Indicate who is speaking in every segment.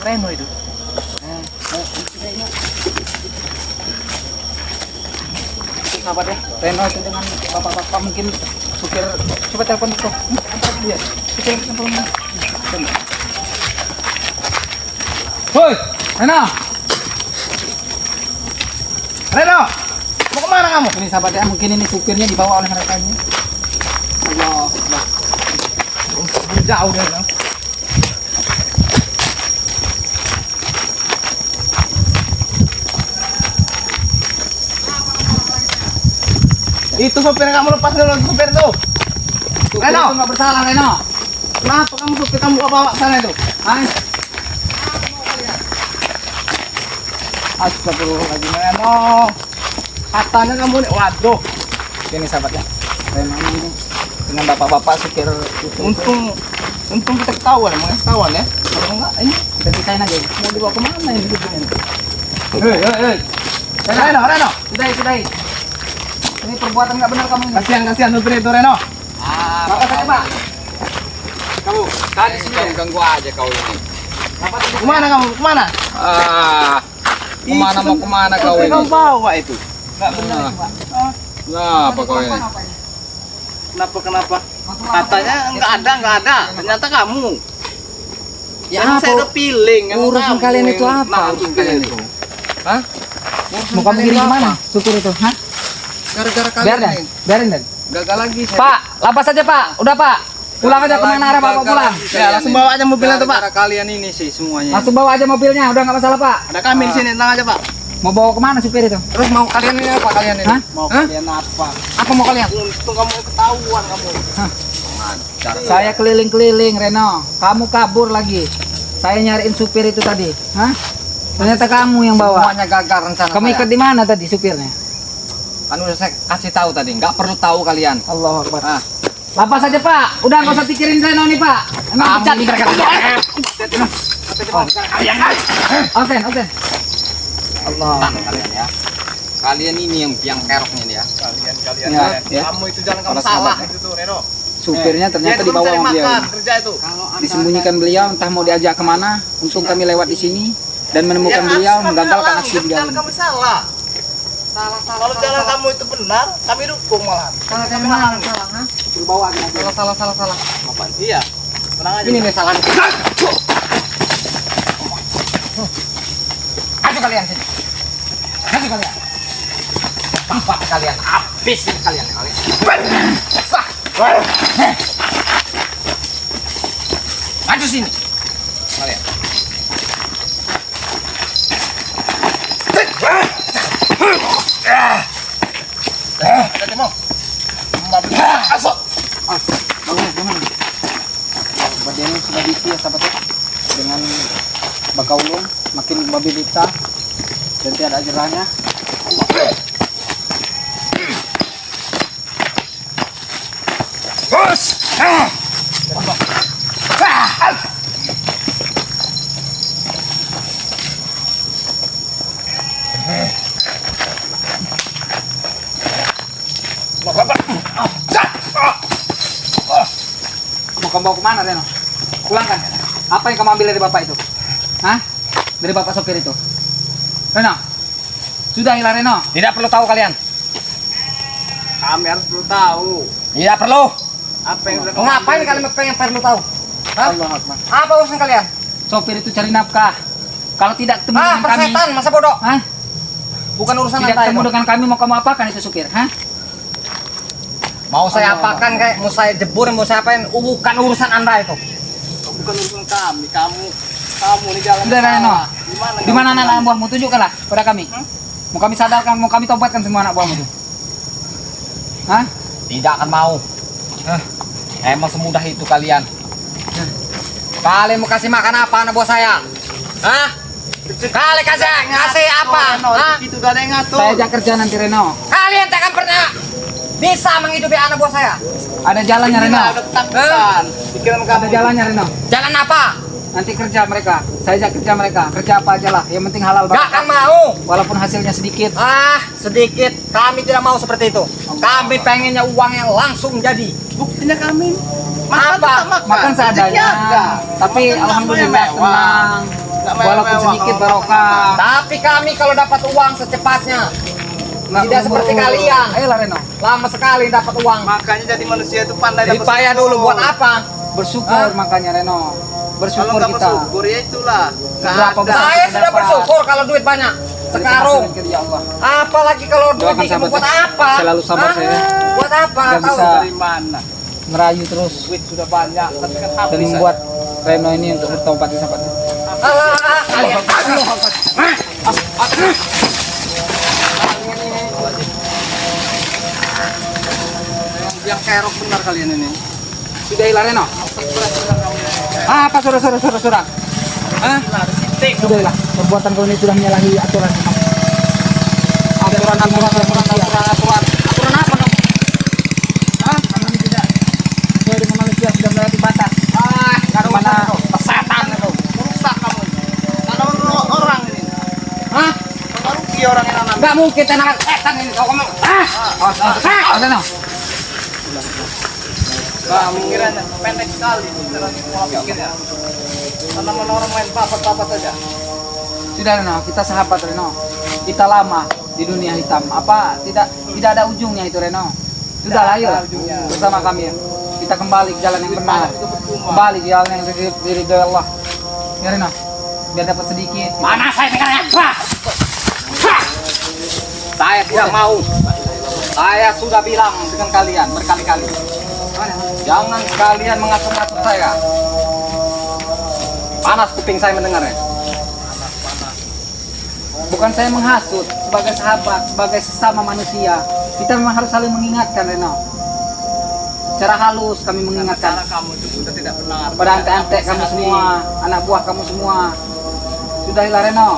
Speaker 1: Reno itu. Sahabat ya, Reno itu dengan bapak-bapak mungkin supir. Coba telepon itu. Antar dia. Kita telepon. Hoi, Reno. Reno, mau kemana kamu? Ini sahabat ya, mungkin ini supirnya dibawa oleh mereka ini. Allah, Allah. Jauh deh, Reno. Itu supir kamu lepas dulu supir tuh. Reno, itu nggak bersalah Reno. Kenapa kamu supir kamu bawa sana itu? Hai. Astagfirullahaladzim Reno. Katanya kamu nih, waduh. Ini sahabatnya. Reno ini dengan bapak-bapak supir itu. Untung kita ketahuan, emang ketahuan ya. Kalau enggak, ini kita pisahin aja. Mau dibawa kemana ini? Hei. Reno. Sudah. Ini perbuatan nggak benar kamu. Kasihan supir itu Reno. Bapak saja Pak. Kamu tadi sini ganggu aja kau ini. Kemana kamu? Kemana? Mau kemana kau ini? Kamu bawa itu. Nggak benar itu Pak. Kenapa kau ini? Kenapa? Katanya nggak ada. Ternyata kamu. Ya saya udah feeling.
Speaker 2: Urusan kalian itu apa? Urusan kalian itu?
Speaker 1: Hah?
Speaker 2: Mau kamu kirim kemana? Supir itu? Hah?
Speaker 1: Gara-gara kalian.
Speaker 2: Biarin dan.
Speaker 1: Gagal lagi.
Speaker 2: Pak, lapas aja Pak. Udah Pak. Pulang aja kemana arah Bapak pulang.
Speaker 1: Ya, langsung bawa aja mobilnya tuh Pak. Kalian ini sih semuanya.
Speaker 2: Langsung bawa aja mobilnya. Udah nggak masalah Pak.
Speaker 1: Ada kami di sini, tenang aja Pak.
Speaker 2: Mau bawa kemana supir itu?
Speaker 1: Terus mau kalian ini apa kalian ini?
Speaker 2: Hah?
Speaker 1: Mau kalian apa?
Speaker 2: Apa mau kalian?
Speaker 1: Untung kamu ketahuan kamu.
Speaker 2: Hah?
Speaker 1: Pengacar.
Speaker 2: Saya keliling-keliling Reno. Kamu kabur lagi. Saya nyariin supir itu tadi. Hah? Ternyata kamu yang bawa.
Speaker 1: Semuanya gagal rencana
Speaker 2: Kamu
Speaker 1: saya.
Speaker 2: ikut di mana tadi supirnya?
Speaker 1: Kan udah saya kasih tahu tadi, nggak perlu tahu kalian.
Speaker 2: Allah Akbar.
Speaker 1: Ah.
Speaker 2: Lapas aja Pak. Udah nggak usah pikirin Reno nih Pak. Emang pecat.
Speaker 1: Ini gara-gara
Speaker 2: Oke. Allah.
Speaker 1: Tahan kalian ya. Kalian ini yang keroknya nih ya. Kalian.
Speaker 2: Ya.
Speaker 1: Kamu itu jalan kamu
Speaker 2: Para
Speaker 1: salah
Speaker 2: sahabat.
Speaker 1: itu tuh Reno.
Speaker 2: Supirnya ternyata
Speaker 1: Dia
Speaker 2: dibawa
Speaker 1: cari
Speaker 2: sama beliau.
Speaker 1: makan, kerja itu.
Speaker 2: Disembunyikan beliau, entah mau diajak kemana. Untung kami lewat di sini dan menemukan beliau menggagalkan aksi beliau.
Speaker 1: Jalan kamu salah. Kalau jalan kamu itu benar, kami dukung malah.
Speaker 2: Kalau kami salah, ha? Berbawa aja.
Speaker 1: Salah. Bapak. Iya. Tenang aja.
Speaker 2: Ini nih salahnya. Ayo kalian sini. Ayo kalian. Bapak kalian habis ini kalian.
Speaker 1: Maju sini. Kalian. Ada mau. Masuk.
Speaker 2: Bangun. Badannya sudah diisi ya sahabat ya. Dengan bakau ulung makin babi buta dan tiada ajarannya.
Speaker 1: Bos.
Speaker 2: Mau kamu bawa kemana Reno? Pulangkan. Apa yang kamu ambil dari bapak itu? Hah? Dari bapak sopir itu? Reno? Sudah hilang Reno?
Speaker 1: Tidak perlu tahu kalian.
Speaker 3: Kami harus perlu tahu
Speaker 1: Tidak perlu.
Speaker 3: apa yang sudah
Speaker 1: Ngapain kalian pengen perlu tahu? Hah?
Speaker 2: Allah Akbar.
Speaker 1: Apa urusan kalian?
Speaker 2: Sopir itu cari nafkah. Kalau tidak ketemu dengan kami,
Speaker 1: persetan, masa bodoh?
Speaker 2: hah?
Speaker 1: Bukan urusan
Speaker 2: Tidak
Speaker 1: anda
Speaker 2: ketemu
Speaker 1: itu.
Speaker 2: dengan kami mau kamu apakan itu supir, hah?
Speaker 1: Mau saya apakan kayak mau saya jebur, mau saya apain? Bukan urusan anda itu.
Speaker 3: bukan urusan kami. Kamu di jalan
Speaker 2: Sudah Reno.
Speaker 3: salah.
Speaker 2: Di mana anak buahmu? Tunjukkanlah pada kami. Mau kami sadarkan, mau kami tobatkan semua anak buahmu itu. Hah?
Speaker 1: Tidak akan mau. Emang semudah itu kalian. Kalian mau kasih makan apa anak buah saya? Hah? Kalian kasih apa? Hah?
Speaker 3: Itu gak ada yang ngatur.
Speaker 2: Saya ajak kerja nanti Reno.
Speaker 1: Kalian tak akan pernah bisa menghidupi anak buah saya.
Speaker 2: Ada jalannya Reno.
Speaker 3: Ada ketakutan. Pikiran kamu.
Speaker 2: Ada jalannya Reno.
Speaker 1: Jalan apa?
Speaker 2: Nanti kerja mereka. Saya ajak kerja mereka. Kerja apa aja lah. Yang penting halal
Speaker 1: Gak
Speaker 2: banget.
Speaker 1: akan mau.
Speaker 2: Walaupun hasilnya sedikit.
Speaker 1: Sedikit. Kami tidak mau seperti itu. Kami pengennya uang yang langsung jadi.
Speaker 3: Buktinya kami
Speaker 1: Apa?
Speaker 2: Makan seadanya.
Speaker 3: Jaga.
Speaker 2: Tapi
Speaker 3: Makan
Speaker 2: alhamdulillah
Speaker 3: mewah.
Speaker 2: tenang.
Speaker 3: Nggak
Speaker 2: sedikit barokah.
Speaker 4: Tapi kami kalau dapat uang secepatnya. Tidak seperti kalian.
Speaker 2: Ayolah Reno.
Speaker 4: Lama sekali dapat uang.
Speaker 3: Makanya jadi manusia itu pandai
Speaker 4: Jadi
Speaker 3: dapat
Speaker 4: payah
Speaker 3: syukur.
Speaker 4: dulu buat apa?
Speaker 2: Bersyukur makanya Reno.
Speaker 3: Kalau
Speaker 2: Bersyukur
Speaker 3: nggak
Speaker 2: kita.
Speaker 3: bersyukur ya itulah. Nggak
Speaker 2: Berapa
Speaker 3: ada.
Speaker 2: besar?
Speaker 4: Saya sudah bersyukur kalau duit banyak. Sekarung.
Speaker 2: Ya Allah.
Speaker 4: Apalagi kalau duit
Speaker 2: Doakan
Speaker 4: dikit
Speaker 2: sahabat
Speaker 4: buat
Speaker 2: ya.
Speaker 4: apa?
Speaker 2: Selalu sabar
Speaker 4: Hah?
Speaker 2: saya.
Speaker 4: Buat apa?
Speaker 2: Nggak
Speaker 4: Tahu?
Speaker 2: bisa.
Speaker 3: Dari mana?
Speaker 2: Merayu terus
Speaker 3: Duit sudah banyak, tapi kan habis.
Speaker 2: dan membuat Reno ini untuk bertobat di sahabatnya.
Speaker 4: Kalian.
Speaker 3: Yang kerok benar kalian ini.
Speaker 2: Sudah hilang Reno. Apa sudah. Hah? Sudah hilang. Perbuatan kau ini sudah menyalahi aturan. Aturan
Speaker 4: Aturan apa dong?
Speaker 2: Hah? Kamu ini tidak sesuai dengan manusia sudah melewati batas.
Speaker 4: Kalau
Speaker 2: Mana
Speaker 4: pesatan itu.
Speaker 3: Merusak kamu. Karena menurut orang ini.
Speaker 4: Hah?
Speaker 3: Kalau rugi orang yang nanam.
Speaker 4: Enggak mungkin tenaga setan ini kau ngomong.
Speaker 2: Reno.
Speaker 3: Pikirannya pendek sekali cara pola pikirnya. Tanaman orang main papat-papat saja.
Speaker 2: Sudah Reno, kita sahabat Reno. Kita lama di dunia hitam. Apa tidak ada ujungnya itu Reno. Sudah ayo bersama kami. Kita kembali ke jalan yang benar. Kembali di jalan yang diridhoi Allah. Ya Reno. Biar dapat sedikit.
Speaker 4: Mana saya tinggalnya?
Speaker 2: Saya tidak mau. Saya sudah bilang dengan kalian berkali-kali. Jangan kalian mengatur-ngatur saya. Panas kuping saya mendengarnya. Bukan saya menghasut, sebagai sahabat, sebagai sesama manusia, kita memang harus saling mengingatkan Reno. Secara halus kami mengingatkan
Speaker 3: Cara kamu itu sudah tidak benar.
Speaker 2: pada ante-ante kamu semua, anak buah kamu semua. Sudahilah Reno.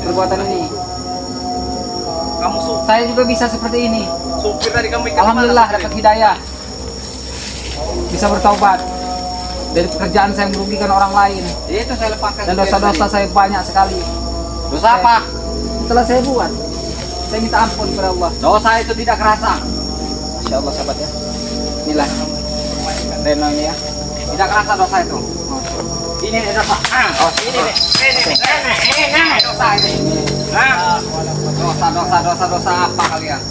Speaker 2: Perbuatan ini.
Speaker 3: Kamu
Speaker 2: Saya juga bisa seperti ini.
Speaker 3: supir tadi kamu ikan
Speaker 2: Alhamdulillah
Speaker 3: mana
Speaker 2: dapat hidayah. Bisa bertaubat dari pekerjaan saya yang merugikan orang lain
Speaker 3: Itu saya lepaskan.
Speaker 2: dan dosa-dosa saya banyak sekali.
Speaker 4: Dosa apa?
Speaker 2: Setelah saya buat, saya minta ampun kepada Allah.
Speaker 4: Dosa itu tidak kerasa.
Speaker 2: Masya Allah sahabat ya. Inilah Reno ini ya.
Speaker 4: Tidak kerasa dosa itu. Ini dosa. Oh, ini dosa ini. Dosa apa kalian?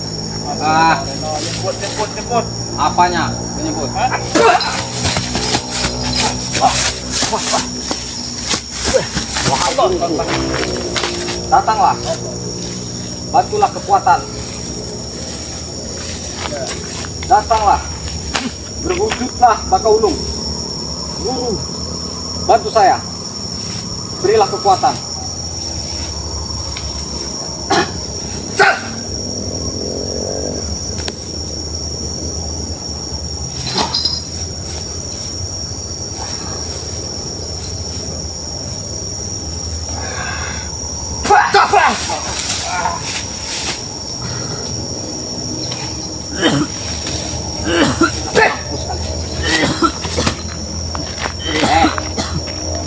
Speaker 3: Jemput.
Speaker 4: Apanya? Menyebut. Datanglah. Bantulah kekuatan. Datanglah. Berwujudlah Bakaulung. Guru. Bantu saya. Berilah kekuatan.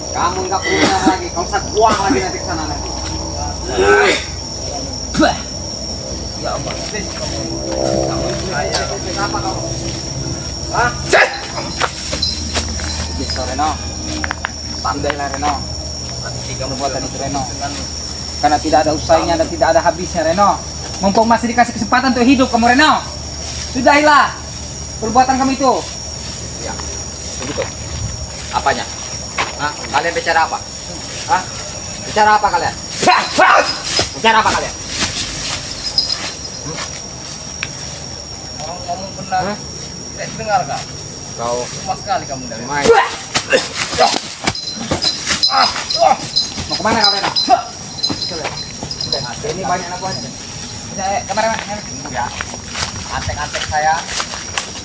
Speaker 4: Kamu nggak perlu dengar lagi, kamu bisa buang lagi nanti ke sana nanti. Ya Allah. Kenapa kamu? Hah?
Speaker 2: Bisa Reno. Pandailah Reno. Kamu buatan itu Reno. Karena tidak ada usainya dan tidak ada habisnya Reno. Mumpung masih dikasih kesempatan untuk hidup kamu Reno. Sudahilah perbuatan kamu itu.
Speaker 4: Ya, begitu. Apanya? Hah? Kalian bicara apa? Hah? Bicara apa kalian? Bicara apa kalian?
Speaker 3: Orang ngomong benar. Tidak dengar kak.
Speaker 4: Kau
Speaker 3: Cuma sekali kamu dari.
Speaker 4: main.
Speaker 2: Mau kemana kau Reno?
Speaker 4: Ini banyak anak buahnya. Kemarin ya. Antek-antek saya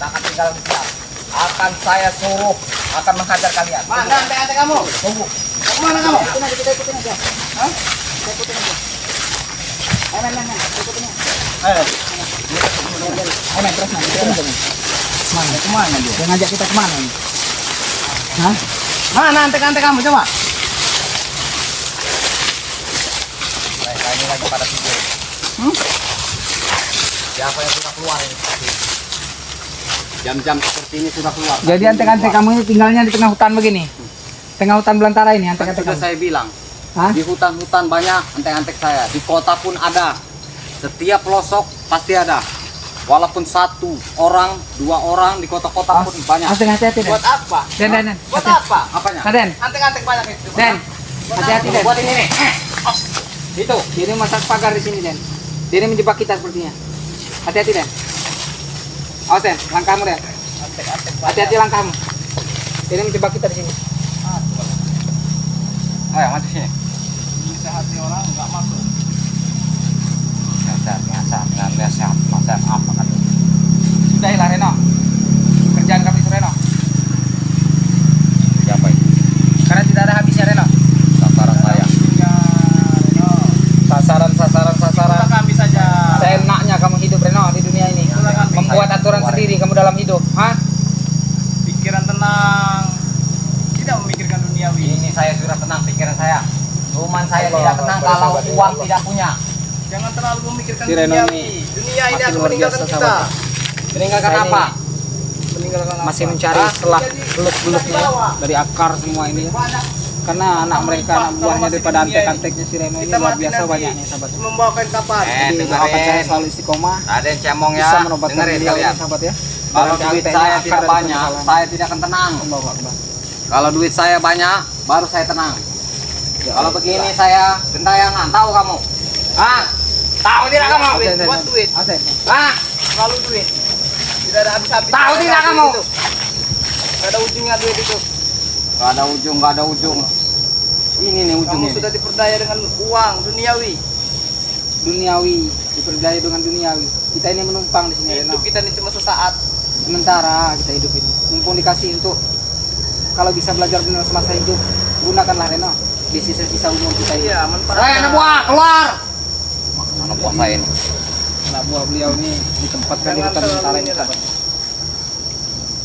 Speaker 4: akan tinggal di sini. Akan saya suruh akan menghajar kalian.
Speaker 3: Mana ante kamu?
Speaker 4: Tunggu.
Speaker 3: Kemana kamu?
Speaker 2: Kita ikutin aja. Hah? Kita ikutin aja. Ayo men, ikutin aja.
Speaker 3: Ayo.
Speaker 2: Ayo men, terus men, ikutin aja men.
Speaker 3: Kemana dia?
Speaker 2: Dia ngajak kita kemana nih? Hah?
Speaker 3: Mana ante kamu coba?
Speaker 4: Mereka ini lagi pada tidur. Siapa yang sudah keluar ini? Jam-jam seperti ini sudah keluar.
Speaker 2: Jadi antek-antek kamu ini tinggalnya di tengah hutan begini. Tengah hutan belantara ini antek-antek
Speaker 3: Sudah
Speaker 2: kamu.
Speaker 3: saya bilang.
Speaker 2: Hah?
Speaker 4: Di hutan-hutan banyak antek-antek saya. Di kota pun ada. Setiap pelosok pasti ada. Walaupun 1 orang, 2 orang di kota-kota pun banyak.
Speaker 2: Asen, hati-hati Den.
Speaker 3: Buat apa?
Speaker 2: Den.
Speaker 3: Buat apa?
Speaker 4: Apanya?
Speaker 2: Nah, Den.
Speaker 3: Antek-antek banyak itu.
Speaker 2: Den. Hati-hati Den.
Speaker 4: Buat ini nih. Itu.
Speaker 2: Dia ini masak pagar di sini Den. Dia ini menjebak kita sepertinya. Hati-hati Den. Awas Den, langkahmu Den.
Speaker 3: Antek-antek banyak.
Speaker 2: Hati-hati langkahmu. Dia ini menjebak kita di sini.
Speaker 4: Ayo, maju sini.
Speaker 3: Bisa hati orang nggak masuk.
Speaker 4: Biasa. Masa apa kan?
Speaker 2: Sudahilah Reno. Kerjaan kami itu Reno.
Speaker 4: Siapa ini?
Speaker 2: Karena tidak ada habisnya Reno.
Speaker 4: Sasaran saya.
Speaker 3: Sasaran.
Speaker 4: Sasaran.
Speaker 3: Kami saja.
Speaker 2: Seenaknya kamu hidup Reno di dunia ini. Membuat aturan sendiri kamu dalam hidup. Hah?
Speaker 3: Pikiran tenang. Tidak memikirkan duniawi.
Speaker 4: Ini saya sudah tenang pikiran saya. Cuman saya tidak tenang kalau uang tidak punya.
Speaker 3: Jangan terlalu memikirkan
Speaker 2: Si Reno
Speaker 3: duniawi.
Speaker 2: ini
Speaker 3: Dunia ini
Speaker 2: makin
Speaker 3: akan
Speaker 2: luar
Speaker 3: meninggalkan
Speaker 2: biasa,
Speaker 3: kita.
Speaker 2: sahabat.
Speaker 4: Meninggalkan
Speaker 2: Saya
Speaker 4: apa?
Speaker 3: Meninggalkan apa?
Speaker 2: Masih mencari setelah beluk-beluknya dari akar semua ini ya. Karena anak mereka, anak buahnya daripada antek-anteknya si Reno ini
Speaker 3: Kita
Speaker 2: luar
Speaker 3: mati
Speaker 2: biasa
Speaker 3: nanti
Speaker 2: banyaknya sahabat.
Speaker 3: membawakan kapan?
Speaker 2: Jadi doakan saya selalu istiqomah,
Speaker 4: Ada yang cemong ya.
Speaker 2: bisa menobatkan
Speaker 4: Dengerin
Speaker 2: beliau
Speaker 4: kalian.
Speaker 2: ini sahabat ya.
Speaker 4: Kalau
Speaker 2: Dalam
Speaker 4: duit
Speaker 2: keadaan
Speaker 4: saya
Speaker 2: akar
Speaker 4: tidak
Speaker 2: dari
Speaker 4: banyak,
Speaker 2: permasalahan.
Speaker 4: saya tidak akan tenang.
Speaker 2: Allahu Akbar.
Speaker 4: Kalau duit saya banyak, baru saya tenang. Kalau begini saya gentayangan, tahu kamu? Ah, tahu tidak kamu?
Speaker 2: Asen,
Speaker 3: Buat duit.
Speaker 2: Asen.
Speaker 4: Ah,
Speaker 3: Selalu duit. Tidak ada habis-habis.
Speaker 4: Tahu
Speaker 3: Tidak
Speaker 4: tidak
Speaker 3: ada
Speaker 4: kamu?
Speaker 3: duit itu. Tidak ada ujungnya duit itu.
Speaker 4: nggak ada ujung, nggak ada ujung. Ini nih
Speaker 3: Kamu
Speaker 4: ujungnya.
Speaker 3: sudah diperdaya dengan uang duniawi.
Speaker 2: Duniawi, diperdaya dengan duniawi. Kita ini menumpang di sini Reno.
Speaker 3: Hidup kita ini cuma sesaat.
Speaker 2: Sementara kita hidup ini. Mumpung dikasih untuk kalau bisa belajar benar semasa hidup, gunakanlah Reno di sisa-sisa umur kita ini.
Speaker 3: Iya, manfaatkan.
Speaker 4: Anak buah, keluar! Anak buah saya ini.
Speaker 2: Anak buah beliau ini ditempatkan di
Speaker 3: Jangan
Speaker 2: hutan
Speaker 3: terlalu
Speaker 2: utara ini
Speaker 3: inilah.
Speaker 2: sahabat.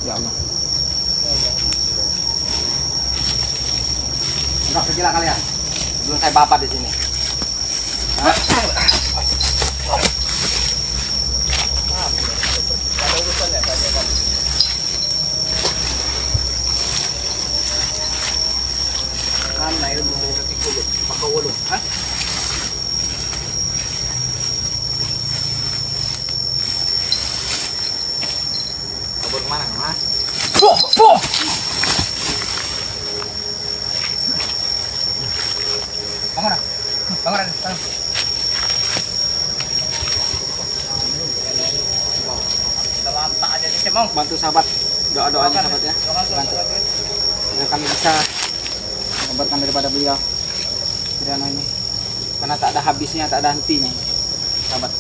Speaker 2: Ya Allah.
Speaker 4: Enggak pergilah kalian. Belum saya bapak di sini.
Speaker 3: Ada urusannya saja kan. Mana ilmu kaki kulit? Maka wulung. Hah?
Speaker 4: Kabur kemana, Mas?
Speaker 2: Bangun ah. Bangun ah. Bangun.
Speaker 3: Kita lantak aja nih, Cemong.
Speaker 2: Bantu sahabat doa-doanya sahabat ya. Bantu. Agar kami bisa menobatkan daripada beliau Reno ini. Karena tak ada habisnya, tak ada hentinya. Sahabat.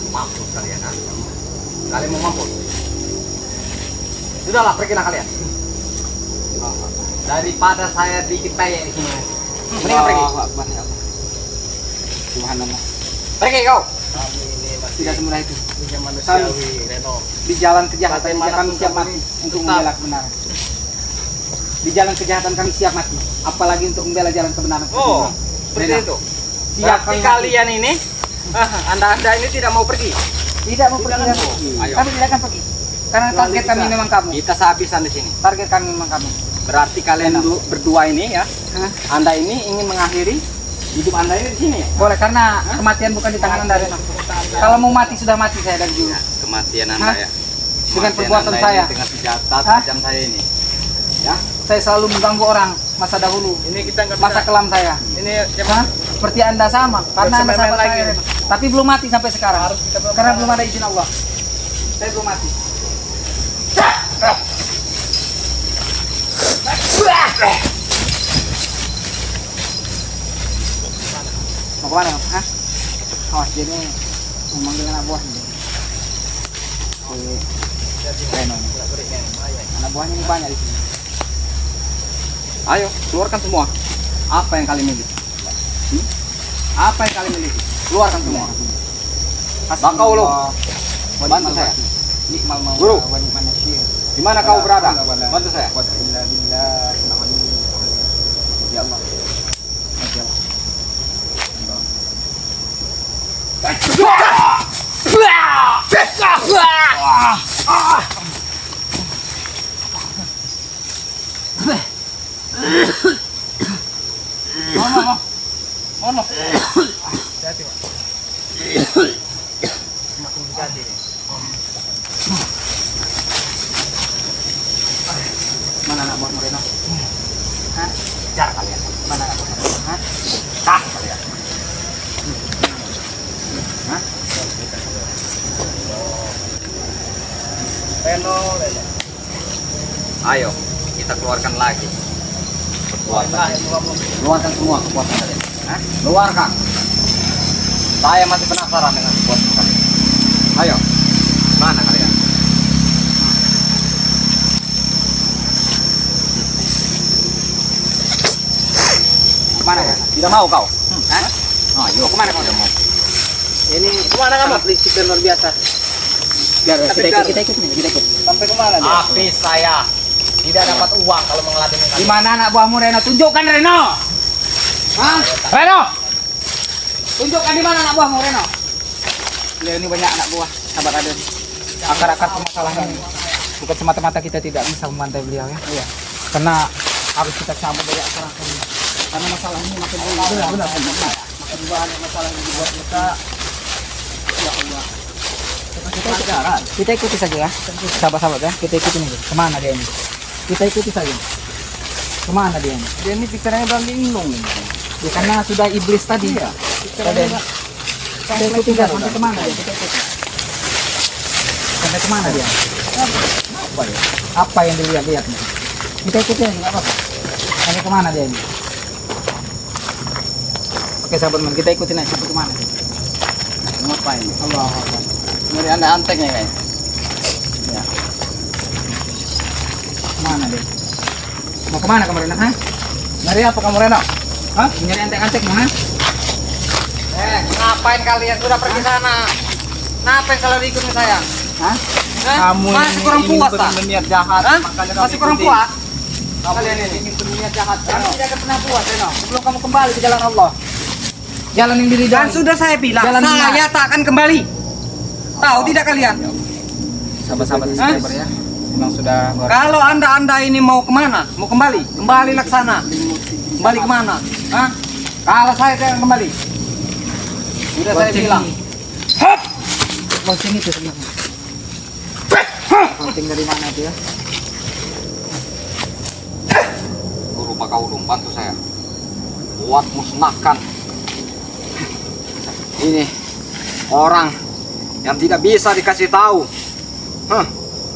Speaker 4: Mampus kalian, ah. Kalian mau mampus? Sudahlah, pergilah kalian. Daripada saya dikit payah di sini. Mendingan pergi.
Speaker 2: Allahu Akbar, ya Allah. Subhanallah.
Speaker 4: Pergi kau.
Speaker 3: Kami ini masih
Speaker 2: Tidak semudah itu.
Speaker 3: punya manusiawi, Reno.
Speaker 2: Di jalan kejahatan
Speaker 3: Bagaimana
Speaker 2: kami
Speaker 3: pun
Speaker 2: siap
Speaker 3: kami
Speaker 2: mati untuk
Speaker 3: tetap.
Speaker 2: membela kebenaran. Di jalan kejahatan kami siap mati, apalagi untuk membela jalan kebenaran.
Speaker 3: Oh, seperti
Speaker 2: Reno.
Speaker 3: itu.
Speaker 2: Siap
Speaker 3: Berarti
Speaker 2: kami mati.
Speaker 3: kalian ini, anda ini tidak mau pergi.
Speaker 2: Tidak mau pergi.
Speaker 3: Tidak
Speaker 2: kami.
Speaker 3: mau.
Speaker 4: Ayo.
Speaker 2: Kami tidak akan pergi. Karena
Speaker 3: Kecuali
Speaker 2: target kami
Speaker 3: kita.
Speaker 2: memang kamu.
Speaker 4: Kita sehabisan di sini.
Speaker 2: Target kami memang kamu.
Speaker 4: Berarti kalian berdua ini ya,
Speaker 2: Hah?
Speaker 4: Anda ini ingin mengakhiri hidup Anda ini di sini ya?
Speaker 2: Boleh, karena kematian bukan di tangan Anda, Reno. Kalau mau mati sudah mati saya dari dulu.
Speaker 4: Kematian
Speaker 2: Hah?
Speaker 4: Anda ya.
Speaker 2: Dengan
Speaker 4: Kematian
Speaker 2: perbuatan
Speaker 4: Anda
Speaker 2: saya.
Speaker 4: ini dengan senjata
Speaker 2: Hah?
Speaker 4: tajam saya ini.
Speaker 2: Saya selalu mengganggu orang masa dahulu,
Speaker 3: Ini kita nggak
Speaker 2: masa
Speaker 3: bisa.
Speaker 2: kelam saya.
Speaker 3: Ini
Speaker 2: Hah? Seperti Anda sama, karena Anda
Speaker 3: main-main
Speaker 2: sahabat
Speaker 3: lagi
Speaker 2: saya,
Speaker 3: nih.
Speaker 2: Reno. Tapi belum mati sampai sekarang.
Speaker 3: Harus kita belum
Speaker 2: Karena
Speaker 3: mati.
Speaker 2: belum ada izin Allah. Saya belum mati. Mau kemana? Hah? Awas dia nih memanggil anak buahnya. Si Reno. Anak buahnya ini banyak di sini. Ayo, keluarkan semua. Apa yang kalian miliki? Apa yang kalian miliki? Keluarkan semua. Bakau lu. Bantu saya. Guru. Di mana kau berada? Bantu saya. Ya Allah.
Speaker 3: Ono. Hati-hati, Pak. Semakin menjadi.
Speaker 2: Mana anak buah Moreno? Hah?
Speaker 3: Jar kalian.
Speaker 2: Mana anak buah Moreno? Hah?
Speaker 3: Tah kalian.
Speaker 2: Hah?
Speaker 3: Reno, Reno.
Speaker 4: Ayo, kita keluarkan lagi.
Speaker 2: Keluarkan semua kekuatan kalian.
Speaker 4: Hah? Keluarkan. Saya masih penasaran dengan kekuatan kalian. Ayo, mana kalian?
Speaker 2: Kemana ya?
Speaker 4: Tidak mau kau?
Speaker 2: Hah?
Speaker 4: Ayo, kemana kau tidak mau?
Speaker 2: Ini
Speaker 3: Kemana kamu?
Speaker 2: prinsip dan luar biasa. Biar kita ikut nih, kita ikut.
Speaker 3: Sampai kemana dia?
Speaker 4: Tapi saya tidak dapat uang kalau mengeladeni
Speaker 2: Di
Speaker 4: kalian.
Speaker 2: mana anak buahmu Reno? Tunjukkan Reno. Hah?
Speaker 4: Reno!
Speaker 2: Tunjukkan di mana anak buahmu Reno. Beliau ini banyak anak buah, sahabat Raden. Akar-akar permasalahan ini. Bukan semata-mata kita tidak bisa membantai beliau ya. Iya. Karena harus kita cabut dari akar-akar ini. Karena masalah ini makin benar. Makin banyak masalah yang dibuat kita. Ya Allah. Kita ikuti saja ya, sahabat-sahabat ya. Kita ikuti nih. Kemana dia ini? Kita ikuti saja. Kemana dia ini?
Speaker 3: Dia ini pikirannya udah linglung.
Speaker 2: Ya, karena sudah iblis tadi.
Speaker 3: Iya.
Speaker 2: Kita ikuti saja. Sampai kemana dia? Kita ikuti. Sampai kemana dia? Apa yang dilihat-lihat nih? Kita ikuti aja, nggak apa-apa. Sampai kemana dia ini? Oke sahabat teman, kita ikutin aja. Sampai kemana?
Speaker 3: Ngapain?
Speaker 2: Allah Akbar.
Speaker 3: Nyari anak anteknya kayaknya.
Speaker 2: Ya. Kemana dia? Mau kemana kamu Reno? Hah?
Speaker 3: Nyari apa kamu Reno?
Speaker 2: Hah? Nyari antek-antek mau? Hah?
Speaker 4: Ngapain kalian sudah pergi sana? Ngapain selalu ikut saya?
Speaker 2: Hah?
Speaker 3: Kamu
Speaker 4: Masih
Speaker 3: ini
Speaker 4: kurang
Speaker 3: ingin
Speaker 4: puas tak?
Speaker 3: berniat jahat.
Speaker 4: Hah?
Speaker 3: Makanya
Speaker 4: Masih
Speaker 3: kamu
Speaker 4: kurang
Speaker 3: ikuti.
Speaker 4: puas?
Speaker 3: Kalian ini ingin berniat jahat.
Speaker 2: Kamu tidak akan pernah puas Reno sebelum kamu kembali ke jalan Allah. Jalan yang diridhoi.
Speaker 4: Dan sudah saya bilang,
Speaker 2: Jalan
Speaker 4: saya
Speaker 2: benar.
Speaker 4: tak akan kembali. Tahu tidak kalian?
Speaker 2: Sahabat-sahabat
Speaker 4: Hah?
Speaker 2: subscriber ya. Memang sudah
Speaker 4: Kalau anda ini mau kemana? Mau kembali? Kembali laksana. Kembali kemana? Hah? Kalau saya akan kembali. Sudah saya bilang.
Speaker 2: Launching itu sebenarnya. Launching dari mana itu ya?
Speaker 4: Guru Bakaulung, bantu saya. Buat musnahkan ini orang yang tidak bisa dikasih tahu. Hah?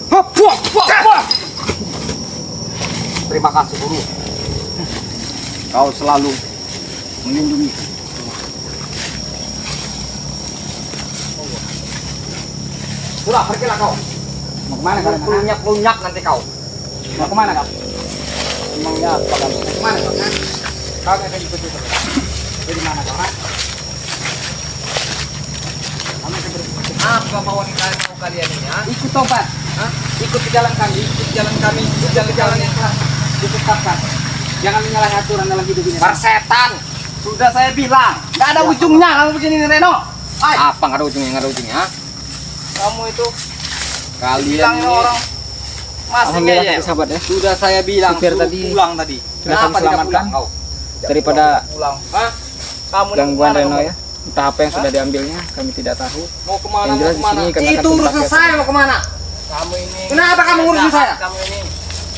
Speaker 4: Hah, buah, buah, buah. Terima kasih guru. Kau selalu melindungi. Sudah, pergilah kau.
Speaker 2: Mau kemana kalian? Hah?
Speaker 4: Lunyak-lunyak nanti kau.
Speaker 2: Mau kemana kau?
Speaker 3: Emangnya apa kamu?
Speaker 2: Mau kemana kau? Hah? Kau akan ikut itu. Dari mana kau? Hah? Kami akan berikut.
Speaker 4: Apa mauan kalian ini? Ha?
Speaker 2: Ikut tobat.
Speaker 4: Hah?
Speaker 2: Ikut ke jalan kami. Ikut jalan kami. Ikut jalan yang telah ditetapkan. Jangan menyalahi aturan dalam hidup ini.
Speaker 4: Persetan.
Speaker 3: Sudah saya bilang, nggak ada ujungnya kamu begini Reno.
Speaker 4: Apa nggak ada ujungnya? Nggak ada ujungnya? Ha?
Speaker 3: Kamu itu
Speaker 4: Kalian
Speaker 3: bilangin
Speaker 4: ini
Speaker 3: orang masing
Speaker 2: Alhamdulillah
Speaker 3: aja.
Speaker 2: tadi sahabat ya.
Speaker 4: sudah saya bilang
Speaker 2: Supir
Speaker 4: suruh
Speaker 2: tadi
Speaker 4: pulang tadi.
Speaker 2: sudah
Speaker 4: Kenapa
Speaker 2: kami
Speaker 4: tidak
Speaker 2: selamatkan.
Speaker 4: pulang kau?
Speaker 2: Daripada
Speaker 3: Pulang. Hah? Kamu ini
Speaker 2: gangguan
Speaker 3: kemana
Speaker 2: Reno
Speaker 3: kamu?
Speaker 2: ya. Entah apa yang sudah diambilnya kami tidak tahu.
Speaker 4: Mau kemana?
Speaker 2: Yang jelas di sini kami akan
Speaker 4: Itu urusan
Speaker 2: tempatkan.
Speaker 4: saya mau kemana?
Speaker 3: Kamu ini.
Speaker 4: Kenapa kamu ngurusin saya?
Speaker 3: Kamu ini.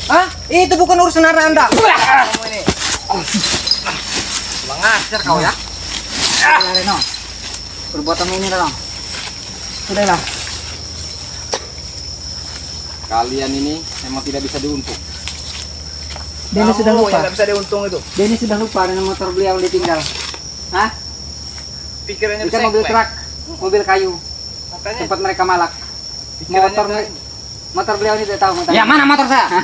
Speaker 4: Hah? Itu bukan urusan anda.
Speaker 3: Kamu ini.
Speaker 4: Mengajar kau ya.
Speaker 2: Sudahlah, Reno. Perbuatanmu ini Reno. Sudahlah.
Speaker 4: Kalian ini memang tidak bisa diuntung.
Speaker 2: Denny sudah
Speaker 3: Kamu
Speaker 2: lupa.
Speaker 3: yang nggak bisa diuntung itu.
Speaker 2: Denny sudah lupa dengan motor beliau yang ditinggal. Hah?
Speaker 3: Pikirannya
Speaker 2: Itu mobil
Speaker 3: segmen.
Speaker 2: truk, mobil kayu,
Speaker 3: Makanya
Speaker 2: tempat mereka malak.
Speaker 3: pikirannya
Speaker 2: Motor
Speaker 3: lain.
Speaker 2: motor beliau ini tidak tahu motor.
Speaker 4: Ya mana motor saya?
Speaker 3: Kan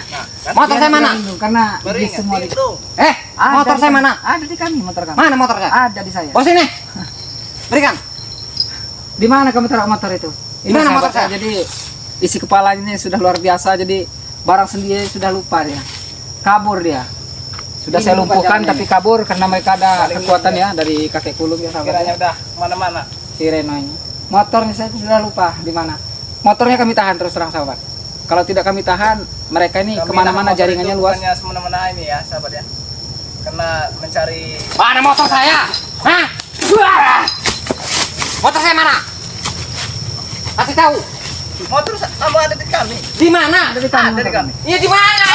Speaker 4: Motor saya mana?
Speaker 2: Karena di
Speaker 3: beringat
Speaker 2: semua
Speaker 3: itu.
Speaker 4: Motor saya mana?
Speaker 2: Ada di kami motor kami.
Speaker 4: Mana motor saya?
Speaker 2: Ada di saya.
Speaker 4: Oh sini. Berikan.
Speaker 2: Di mana kamu taruh motor itu?
Speaker 4: Di mana motor
Speaker 2: sahabat,
Speaker 4: saya?
Speaker 2: Jadi isi kepalanya ini sudah luar biasa. Jadi barang sendiri sudah lupa dia. Kabur dia. Sudah
Speaker 4: Ini
Speaker 2: saya
Speaker 4: bukan
Speaker 2: lumpuhkan
Speaker 4: jalan
Speaker 2: tapi kabur karena mereka ada
Speaker 3: Paling
Speaker 2: kekuatan
Speaker 3: lumpuh,
Speaker 2: ya dari kakek kulung ya
Speaker 3: Pikirannya
Speaker 2: sahabat.
Speaker 3: udah mana-mana.
Speaker 2: Si Reno ini. Motornya saya sudah lupa di mana. Motornya kami tahan terus terang sahabat. Kalau tidak kami tahan, mereka ini
Speaker 3: Kami
Speaker 2: kemana-mana
Speaker 3: motor
Speaker 2: jaringannya
Speaker 3: itu
Speaker 2: luas.
Speaker 3: bukannya semena-mena ini ya, sahabat ya. Karena mencari
Speaker 4: Mana motor saya? Hah? Wah! Motor saya mana? Kasih tahu.
Speaker 3: motor kamu ada di kami.
Speaker 4: Di mana?
Speaker 2: Ada di kami.
Speaker 3: Ada di
Speaker 2: motor
Speaker 3: kami.
Speaker 4: Iya di mana?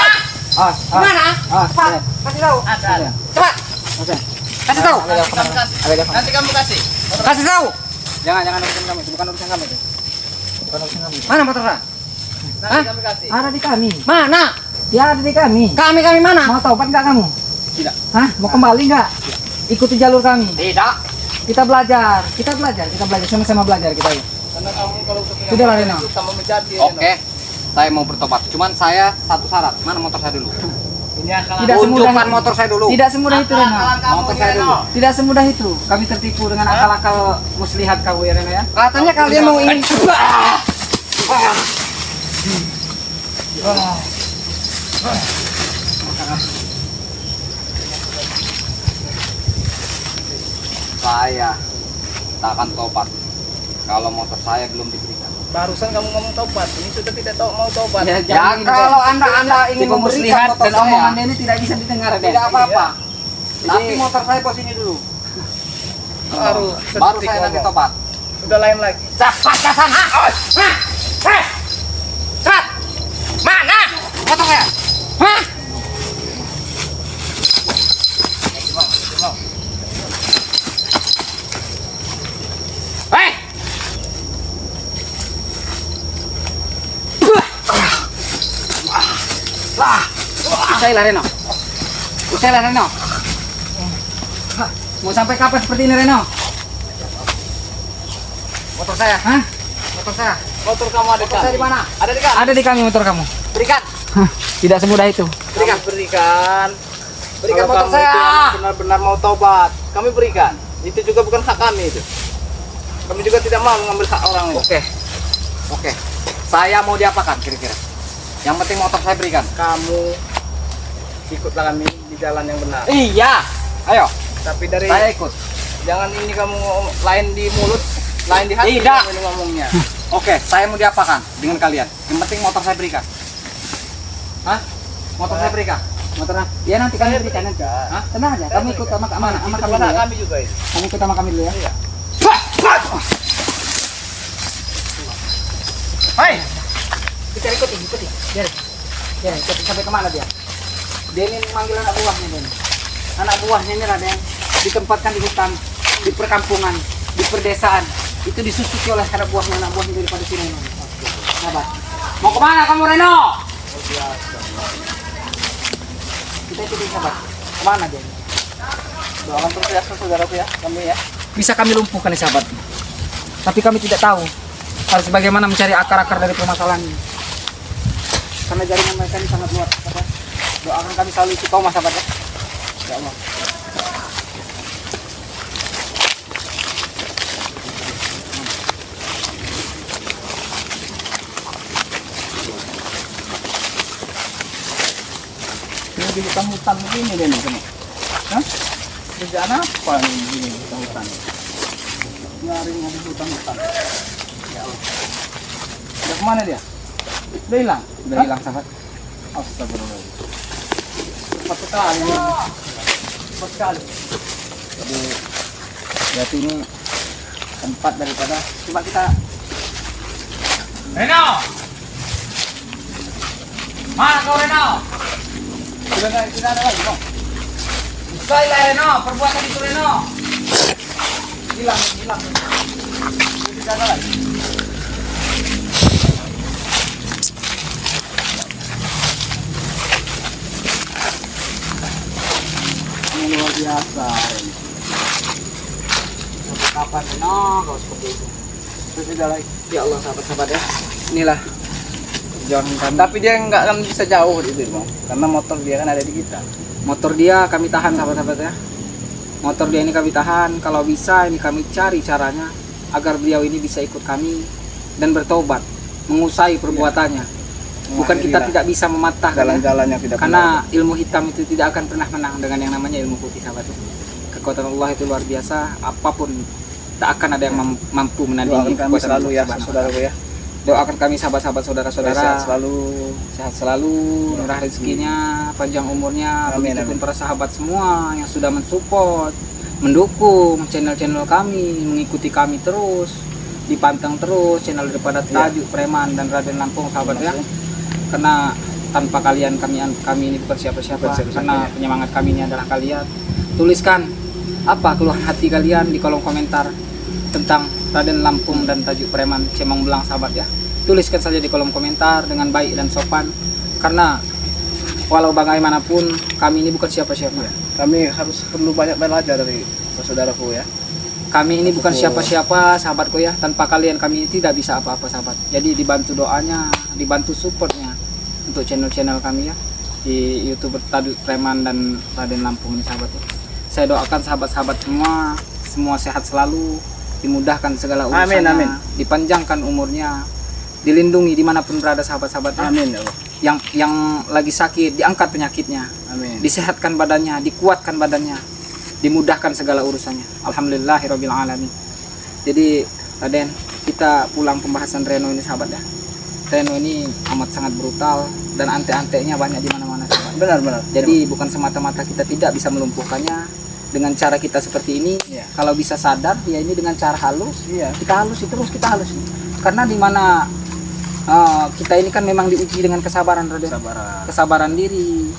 Speaker 4: Di mana? Cepat.
Speaker 2: iya.
Speaker 4: Kasih tahu.
Speaker 3: Ada.
Speaker 4: Cepat.
Speaker 2: Oke.
Speaker 4: Kasih tahu.
Speaker 3: Nanti kamu kasih. Nanti kamu kasih.
Speaker 4: Kasih tahu.
Speaker 2: Jangan urusan kami, itu bukan urusan kami itu. Bukan urusan kami.
Speaker 4: Mana motor saya?
Speaker 3: Nanti
Speaker 4: Hah?
Speaker 3: kami kasih.
Speaker 2: Ada di kami.
Speaker 4: Mana?
Speaker 2: Ya ada di kami.
Speaker 4: Kami mana?
Speaker 2: Mau tobat nggak kamu?
Speaker 4: Tidak.
Speaker 2: Hah? Mau kembali nggak? Ikuti jalur kami.
Speaker 4: Tidak.
Speaker 2: Kita belajar. Sama-sama belajar kita ya.
Speaker 3: Karena kamu kalau untuk
Speaker 2: Sudah lah, Reno.
Speaker 3: kamu menjadi.
Speaker 4: Oke. Saya mau bertobat. Cuman saya satu syarat. Mana motor saya dulu?
Speaker 3: Ini akal.
Speaker 2: Tidak semudah
Speaker 4: Tunjukkan
Speaker 2: itu.
Speaker 4: motor saya dulu.
Speaker 2: Tidak semudah itu Reno.
Speaker 4: Motor saya dulu.
Speaker 2: Tidak semudah itu. Kami tertipu dengan akal-akal muslihat kamu ya Reno ya.
Speaker 4: Katanya kalian mau ingin. Saya tak akan tobat kalau motor saya belum diberikan.
Speaker 3: Barusan kamu ngomong tobat, ini sudah tidak tahu mau tobat.
Speaker 2: Ya,
Speaker 4: Ya kalau anda ingin
Speaker 2: tipu
Speaker 4: memberikan
Speaker 2: muslihat
Speaker 4: motor
Speaker 2: dan
Speaker 4: saya,
Speaker 2: omongan ini tidak bisa didengar Den.
Speaker 4: tidak apa-apa.
Speaker 2: Jadi-
Speaker 4: Tapi motor saya posisi dulu.
Speaker 3: Baru
Speaker 4: Baru
Speaker 3: sedetik
Speaker 4: saya nanti
Speaker 3: ngomong.
Speaker 4: tobat.
Speaker 3: Udah lain lagi.
Speaker 4: Cepat ke sana. Cepat. Mana motor saya? Hah? Hei!
Speaker 2: Usai lah Reno. Usai lah Reno. Mau sampai kapan seperti ini Reno?
Speaker 4: Motor saya.
Speaker 2: Hah?
Speaker 4: Motor saya.
Speaker 3: Motor kamu ada di
Speaker 4: Motor saya
Speaker 3: kami.
Speaker 4: di mana?
Speaker 3: Ada di kami.
Speaker 2: Ada di kami motor kamu.
Speaker 4: Berikan.
Speaker 2: Hah, tidak semudah itu.
Speaker 3: Berikan. Berikan.
Speaker 4: Berikan
Speaker 3: Kalau
Speaker 4: motor
Speaker 3: kamu
Speaker 4: saya.
Speaker 3: itu yang benar-benar mau tobat, kami berikan. Itu juga bukan hak kami itu. Kami juga tidak mau mengambil hak orang itu.
Speaker 4: Oke. Oke. Saya mau diapakan kira-kira? Yang penting motor saya berikan.
Speaker 3: Kamu ikutlah kami di jalan yang benar.
Speaker 4: Iya. Ayo.
Speaker 3: Tapi dari
Speaker 4: Saya ikut.
Speaker 3: jangan ini kamu lain di mulut, lain di hati.
Speaker 4: Tidak.
Speaker 3: Ini ngomongnya.
Speaker 4: Oke, saya mau diapakan dengan kalian? Yang penting motor saya berikan. Hah? Motor saya berikan.
Speaker 2: Motornya. Ya nanti kami
Speaker 3: Saya
Speaker 2: berikan nanti.
Speaker 3: berikan.
Speaker 2: Hah? Tenang aja. Kami ikut sama
Speaker 3: Itu
Speaker 2: kami
Speaker 3: bukan
Speaker 2: dulu
Speaker 3: hak
Speaker 2: ya.
Speaker 3: kami juga itu.
Speaker 2: Kami ikut sama kami dulu ya.
Speaker 3: Iya.
Speaker 4: Hai.
Speaker 2: Kita ikuti. Biar. Ya, ikuti sampai kemana dia? Dia ini manggil anak buahnya dia. Anak buahnya ini ada yang ditempatkan di hutan, di perkampungan, di perdesaan. Itu disusuki oleh anak buahnya daripada sini. Sahabat. Mau kemana kamu Reno? Kita ikuti sahabat. Kemana dia?
Speaker 3: Doakan terus ya saudaraku ya, kami ya.
Speaker 2: Bisa kami lumpuhkan nih sahabat. Tapi kami tidak tahu harus bagaimana mencari akar-akar dari permasalahan ini. Karena jaringan mereka ini sangat luas. Sahabat. Doakan kami selalu istiqomah sahabat ya. Ya Allah.
Speaker 1: Ini di hutan-hutan begini deh nih kamu. Hah? Kerjaan apa nih begini di hutan-hutan? Nyaring di hutan-hutan. Ya Allah. Udah kemana dia? Udah hilang?
Speaker 2: Udah hilang sahabat.
Speaker 1: Astagfirullah. Cepat sekali ini. Cepat sekali.
Speaker 2: Jadi berarti ini tempat daripada coba kita
Speaker 4: Reno. Mana kau Reno?
Speaker 1: Sudah ada lagi dong.
Speaker 2: Usai lah Reno, perbuatan itu Reno.
Speaker 1: Hilang. Tidak ada lagi. Ini luar biasa.
Speaker 2: kapan Reno kalau seperti itu.
Speaker 3: Sudah lagi.
Speaker 2: Ya Allah sahabat-sahabat ya. Inilah perjuangan kami.
Speaker 3: Tapi dia nggak akan bisa jauh itu bang, karena motor dia kan ada di kita.
Speaker 2: Motor dia kami tahan sahabat-sahabat ya. Motor dia ini kami tahan. Kalau bisa ini kami cari caranya agar beliau ini bisa ikut kami dan bertobat, mengusai perbuatannya. Bukan kita tidak bisa mematahkan ya.
Speaker 3: Jalan-jalan yang tidak
Speaker 2: Karena ilmu hitam itu tidak akan pernah menang dengan yang namanya ilmu putih sahabat. Kekuatan Allah itu luar biasa. Apapun tak akan ada yang mampu menandingi
Speaker 3: doakan kami
Speaker 2: kekuatan
Speaker 3: selalu ya
Speaker 2: Allah Subhanahu wa
Speaker 3: saudaraku ya.
Speaker 2: Doakan kami sahabat-sahabat saudara-saudara
Speaker 3: Sehat selalu.
Speaker 2: sehat selalu, murah rezekinya, panjang umurnya.
Speaker 3: Amin,
Speaker 2: Begitupun
Speaker 3: amin.
Speaker 2: para sahabat semua yang sudah mensupport, mendukung channel-channel kami, mengikuti kami terus, dipantang terus channel daripada Tajuk Preman dan Raden Lampung sahabat ya. Karena tanpa kalian kami ini bukan siapa-siapa.
Speaker 3: Bukan siapa-siapa,
Speaker 2: Karena
Speaker 3: ya.
Speaker 2: penyemangat kami ini adalah kalian. Tuliskan apa keluh hati kalian di kolom komentar tentang Raden Lampung dan Tajuk Preman Cemong Belang sahabat ya. Tuliskan saja di kolom komentar dengan baik dan sopan. Karena walau bagaimanapun kami ini bukan siapa-siapa.
Speaker 3: Kami harus perlu banyak belajar dari saudaraku ya.
Speaker 2: Kami ini bukan siapa-siapa sahabatku ya. Tanpa kalian kami tidak bisa apa-apa sahabat. Jadi dibantu doanya, dibantu supportnya untuk channel-channel kami ya di YouTube Tajuk Preman dan Raden Lampung ini sahabat ya. Saya doakan sahabat-sahabat semua sehat selalu, dimudahkan segala urusannya,
Speaker 3: Amin, amin.
Speaker 2: dipanjangkan umurnya, dilindungi dimanapun berada sahabat-sahabat ya.
Speaker 3: Amin ya Allah.
Speaker 2: Yang lagi sakit diangkat penyakitnya,
Speaker 3: Amin.
Speaker 2: disehatkan badannya, dikuatkan badannya, dimudahkan segala urusannya. Alhamdulillahirabbil alamin. Jadi Raden, kita pulang pembahasan Reno ini sahabat ya. Reno ini amat sangat brutal dan ante-antenya banyak di mana-mana sahabat.
Speaker 3: Benar-benar.
Speaker 2: Jadi bukan semata-mata kita tidak bisa melumpuhkannya dengan cara kita seperti ini.
Speaker 3: Iya.
Speaker 2: Kalau bisa sadar ya ini dengan cara halus.
Speaker 3: Iya.
Speaker 2: Kita halusi terus, kita halusi. Karena di mana kita ini kan memang diuji dengan kesabaran Raden.
Speaker 3: Sabaran.
Speaker 2: Kesabaran diri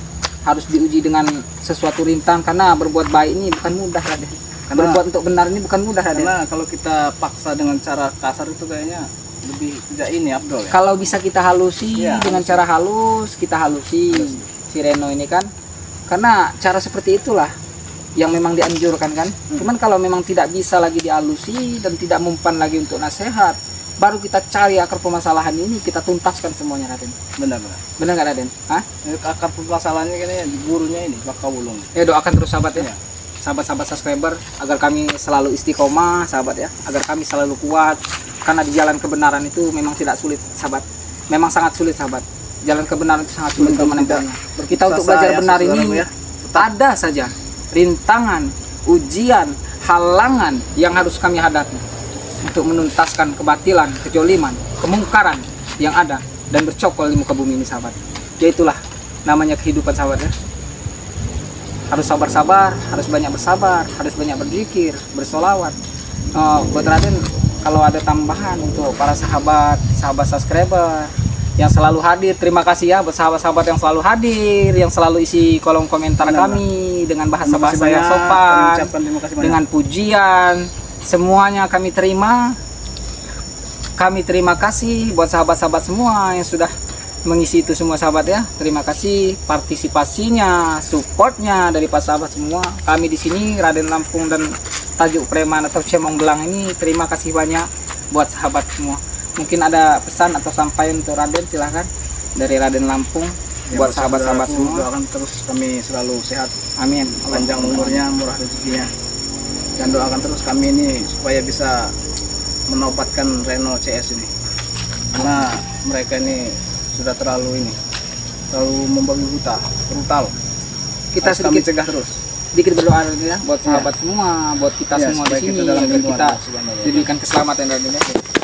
Speaker 2: harus diuji dengan sesuatu rintang karena berbuat baik ini bukan mudah Raden. Berbuat untuk benar ini bukan mudah Raden.
Speaker 3: Karena kalau kita paksa dengan cara kasar itu kayaknya lebih tidak ini Abdul ya.
Speaker 2: Kalau bisa kita halusi
Speaker 3: Iya,
Speaker 2: dengan cara halus, kita halusi si Reno ini kan. Karena cara seperti itulah yang memang dianjurkan kan. Cuman kalau memang tidak bisa lagi dihalusi dan tidak mempan lagi untuk nasihat, baru kita cari akar permasalahan ini, kita tuntaskan semuanya Raden.
Speaker 3: Benar-benar.
Speaker 2: Benar nggak Raden? Hah?
Speaker 3: Akar permasalahannya kayaknya di gurunya ini bakal wulung.
Speaker 2: Ya doakan terus sahabat ya.
Speaker 3: Iya.
Speaker 2: Sahabat-sahabat subscriber agar kami selalu istiqomah sahabat ya, agar kami selalu kuat karena di jalan kebenaran itu memang tidak sulit sahabat, memang sangat sulit sahabat. Jalan kebenaran itu sangat sulit untuk menempuhnya. Kita untuk belajar
Speaker 3: ya,
Speaker 2: benar ini
Speaker 3: saudaraku ya.
Speaker 2: ada saja rintangan, ujian, halangan yang harus kami hadapi untuk menuntaskan kebatilan, kejoliman, kemungkaran yang ada dan bercokol di muka bumi ini sahabat. Ya itulah namanya kehidupan sahabat ya. Harus sabar-sabar, harus banyak bersabar, harus banyak berzikir, bersolawat. Buat Raden, kalau ada tambahan untuk para sahabat subscriber yang selalu hadir, terima kasih ya buat sahabat-sahabat yang selalu hadir, yang selalu isi kolom komentar kami dengan bahasa-bahasa yang sopan,
Speaker 3: Terima kasih banyak.
Speaker 2: dengan pujian, semuanya kami terima. Kami terima kasih buat sahabat-sahabat semua yang sudah mengisi itu semua sahabat ya. Terima kasih partisipasinya, supportnya dari para sahabat semua. Kami di sini Raden Lampung dan Tajuk Preman atau Cemong Belang ini terima kasih banyak buat sahabat semua. Mungkin ada pesan atau sampaian untuk Raden, silahkan dari Raden Lampung
Speaker 3: Ya,
Speaker 2: buat sahabat-sahabat
Speaker 3: saudaraku,
Speaker 2: semua.
Speaker 3: doakan terus kami selalu sehat,
Speaker 2: Amin.
Speaker 3: panjang umurnya, murah rezekinya. Dan doakan terus kami ini supaya bisa menobatkan Reno CS ini. Karena mereka ini sudah terlalu membabi buta, brutal.
Speaker 2: Kita
Speaker 3: Harus kami
Speaker 2: sedikit
Speaker 3: cegah terus.
Speaker 2: berdoa ya buat sahabat semua, buat kita
Speaker 3: Ya,
Speaker 2: semua
Speaker 3: supaya
Speaker 2: di sini
Speaker 3: kita dalam
Speaker 2: agar
Speaker 3: lindungan
Speaker 2: kita
Speaker 3: Allah Subhanahu wa ta'ala.
Speaker 2: diberikan keselamatan dan dunia.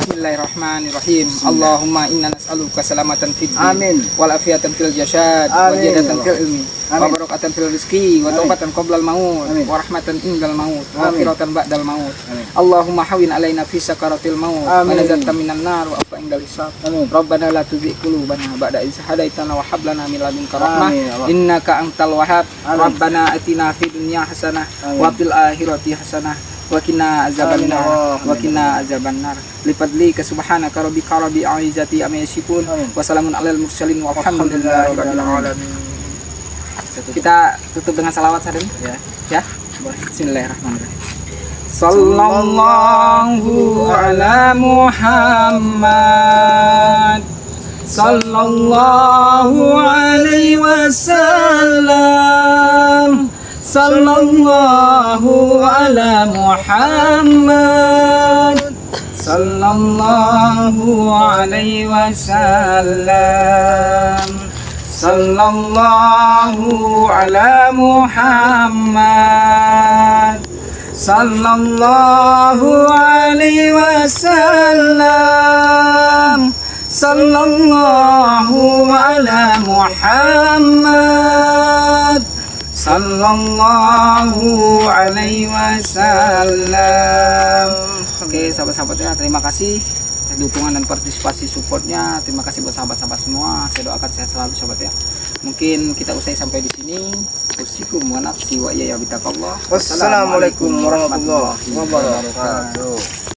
Speaker 2: Bismillahirrahmanirrahim. Allahumma inna nas'aluka salamatan fid din
Speaker 3: Amin.
Speaker 2: wal afiyatan fil jasad wa
Speaker 3: Amin,
Speaker 2: jadatan
Speaker 3: ya
Speaker 2: fil ilmi wa
Speaker 3: Amin.
Speaker 2: barakatan fil rizqi wa
Speaker 3: Amin.
Speaker 2: taubatan qablal maut
Speaker 3: Amin.
Speaker 2: wa rahmatan indal maut wa
Speaker 3: Amin.
Speaker 2: firatan ba'dal maut.
Speaker 3: Amin.
Speaker 2: Allahumma hawin alaina fi sakaratil maut wa
Speaker 3: Amin.
Speaker 2: najatan minan nar wa afa indal hisab.
Speaker 3: Amin.
Speaker 2: Rabbana la tuzigh qulubana ba'da idh hadaitana wa hab lana min ladunka rahmah
Speaker 3: Amin, ya Allah.
Speaker 2: innaka antal wahhab.
Speaker 3: Amin.
Speaker 2: Rabbana atina fid dunya hasanah
Speaker 3: Amin.
Speaker 2: wa fil akhirati hasanah wa qina
Speaker 3: Amin, ya
Speaker 2: azabannar
Speaker 3: Allah.
Speaker 2: wa qina azabannar lifadlika subhanaka rabbika rabbil izzati amma yasifun
Speaker 3: Amin.
Speaker 2: wa salamun alal mursalin walhamdulillahi rabbil alamin. Kita tutup dengan salawat Raden
Speaker 3: Ya.
Speaker 2: ya. Bismillahirrahmanirrahim. Sallallahu ala Muhammad. Sallallahu alaihi wasallam. Sallallahu ala Muhammad. Sallallahu alaihi wasallam. Sallallahu ala Muhammad. Sallallahu alaihi wasallam. Sallallahu ala Muhammad. Sallallahu alaihi wasallam. Oke, sahabat-sahabatnya, terima kasih dukungan dan partisipasi supportnya. Terima kasih buat sahabat-sahabat semua. Saya doakan sehat selalu sahabat ya. Mungkin kita usai sampai di sini. Usikum wa nafsi wa iya ya bitaqallah.
Speaker 3: Wassalamualaikum warahmatullahi wabarakatuh.